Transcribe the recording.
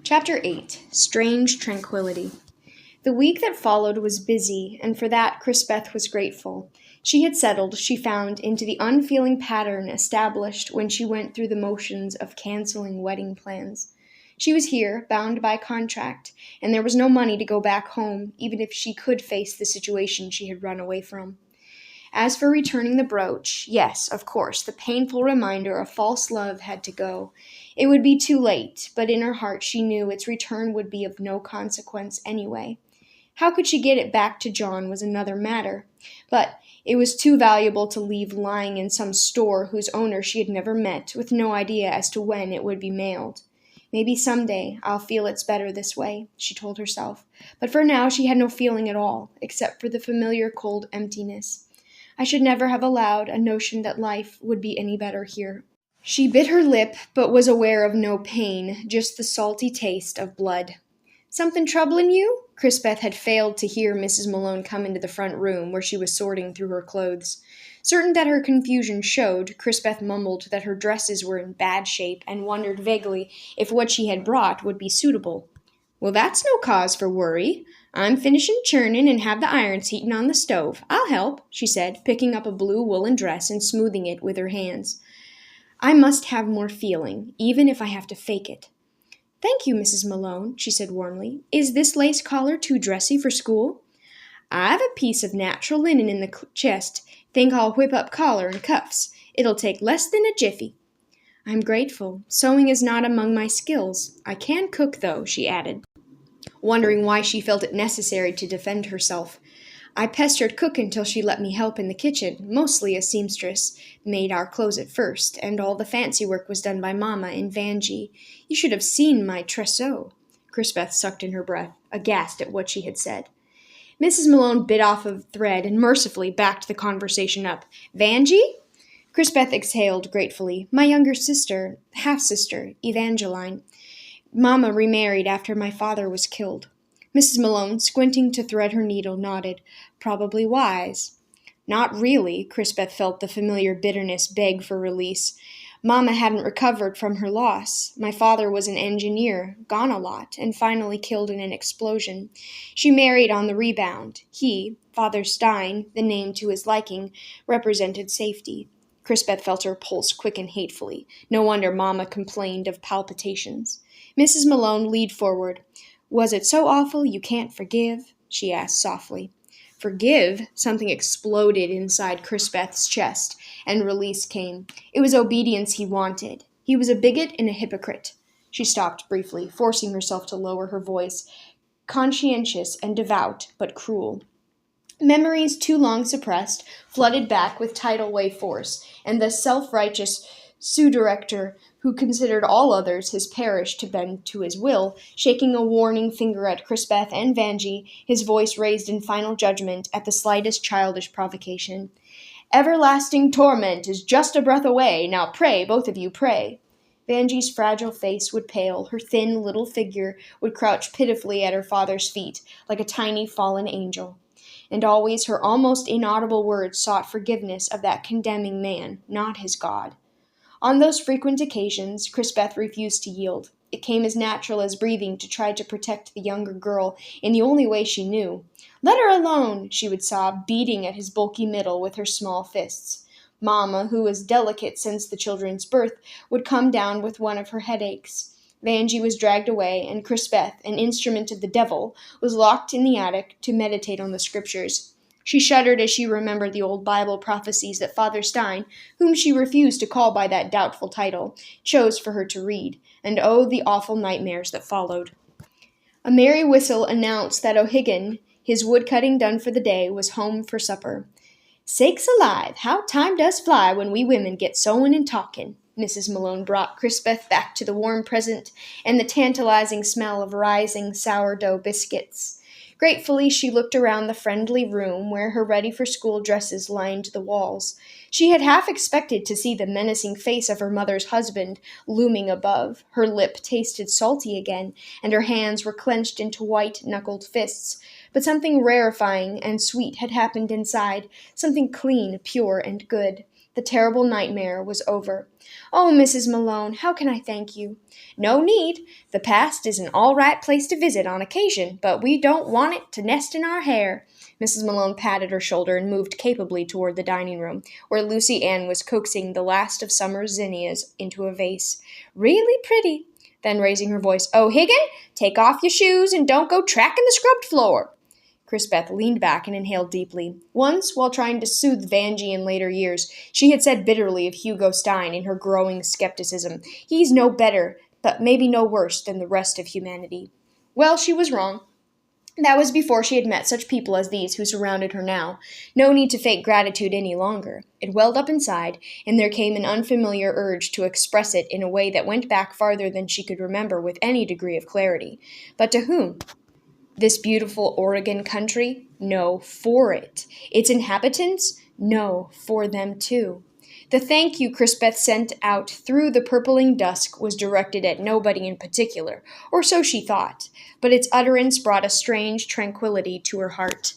Chapter 8 Strange Tranquility. The week that followed was busy, and for that Beth was grateful. She had settled, she found, into the unfeeling pattern established when she went through the motions of canceling wedding plans. She was here, bound by contract, and there was no money to go back home, even if she could face the situation she had run away from. As for returning the brooch, yes, of course, the painful reminder of false love had to go. It would be too late, but in her heart she knew its return would be of no consequence anyway. How could she get it back to John was another matter, but it was too valuable to leave lying in some store whose owner she had never met, with no idea as to when it would be mailed. Maybe someday I'll feel it's better this way, she told herself, but for now she had no feeling at all, except for the familiar cold emptiness. I should never have allowed a notion that life would be any better here. She bit her lip, but was aware of no pain, just the salty taste of blood. "Something troubling you?" Beth had failed to hear Mrs. Malone come into the front room where she was sorting through her clothes. Certain that her confusion showed, Beth mumbled that her dresses were in bad shape and wondered vaguely if what she had brought would be suitable. "Well, that's no cause for worry. I'm finishing churning and have the irons heating on the stove. I'll help," she said, picking up a blue woolen dress and smoothing it with her hands. "I must have more feeling, even if I have to fake it." "Thank you, Mrs. Malone," she said warmly. "Is this lace collar too dressy for school?" "I've a piece of natural linen in the chest. Think I'll whip up collar and cuffs. It'll take less than a jiffy." "I'm grateful. Sewing is not among my skills. I can cook, though," she added, wondering why she felt it necessary to defend herself. "I pestered cook until she let me help in the kitchen, mostly a seamstress, made our clothes at first, and all the fancy work was done by Mama in Vanjie. You should have seen my trousseau." Beth sucked in her breath, aghast at what she had said. Mrs. Malone bit off a thread and mercifully backed the conversation up. "Vanjie?" Beth exhaled gratefully. "My younger sister, half-sister, Evangeline. Mama remarried after my father was killed." Mrs. Malone, squinting to thread her needle, nodded. "Probably wise." "Not really," Beth felt the familiar bitterness beg for release. "Mama hadn't recovered from her loss. My father was an engineer, gone a lot, and finally killed in an explosion. She married on the rebound. He, Father Stein, the name to his liking, represented safety." Beth felt her pulse quicken hatefully. No wonder Mama complained of palpitations. Mrs. Malone leaned forward. "Was it so awful you can't forgive?" she asked softly. Forgive? Something exploded inside Beth's chest, and release came. It was obedience he wanted. He was a bigot and a hypocrite. She stopped briefly, forcing herself to lower her voice. Conscientious and devout, but cruel. Memories too long suppressed flooded back with tidal wave force, and the self-righteous sous-director who considered all others his parish to bend to his will, shaking a warning finger at Beth and Vanjie, his voice raised in final judgment at the slightest childish provocation. "Everlasting torment is just a breath away. Now pray, both of you, pray." Vanjie's fragile face would pale, her thin little figure would crouch pitifully at her father's feet, like a tiny fallen angel. And always her almost inaudible words sought forgiveness of that condemning man, not his God. On those frequent occasions, Beth refused to yield. It came as natural as breathing to try to protect the younger girl in the only way she knew. "Let her alone," she would sob, beating at his bulky middle with her small fists. Mama, who was delicate since the children's birth, would come down with one of her headaches. Vanjie was dragged away, and Beth, an instrument of the devil, was locked in the attic to meditate on the scriptures. She shuddered as she remembered the old Bible prophecies that Father Stein, whom she refused to call by that doubtful title, chose for her to read, and oh, the awful nightmares that followed. A merry whistle announced that O'Higgin, his wood-cutting done for the day, was home for supper. "Sakes alive, how time does fly when we women get sewing and talking." Mrs. Malone brought Beth back to the warm present and the tantalizing smell of rising sourdough biscuits. Gratefully, she looked around the friendly room where her ready-for-school dresses lined the walls. She had half expected to see the menacing face of her mother's husband looming above. Her lip tasted salty again, and her hands were clenched into white-knuckled fists. But something rarefying and sweet had happened inside, something clean, pure, and good. The terrible nightmare was over. "Oh, Mrs. Malone, how can I thank you?" "No need. The past is an all right place to visit on occasion, but we don't want it to nest in our hair." Mrs. Malone patted her shoulder and moved capably toward the dining room, where Lucy Ann was coaxing the last of summer's zinnias into a vase. "Really pretty." Then, raising her voice, "Oh, Higgin, take off your shoes and don't go tracking the scrubbed floor." Crispeth leaned back and inhaled deeply. Once, while trying to soothe Vanjie in later years, she had said bitterly of Hugo Stein in her growing skepticism, "He's no better, but maybe no worse than the rest of humanity." Well, she was wrong. That was before she had met such people as these who surrounded her now. No need to fake gratitude any longer. It welled up inside, and there came an unfamiliar urge to express it in a way that went back farther than she could remember with any degree of clarity. But to whom? This beautiful Oregon country? No, for it. Its inhabitants? No, for them too. The thank you Crispeth sent out through the purpling dusk was directed at nobody in particular, or so she thought, but its utterance brought a strange tranquillity to her heart.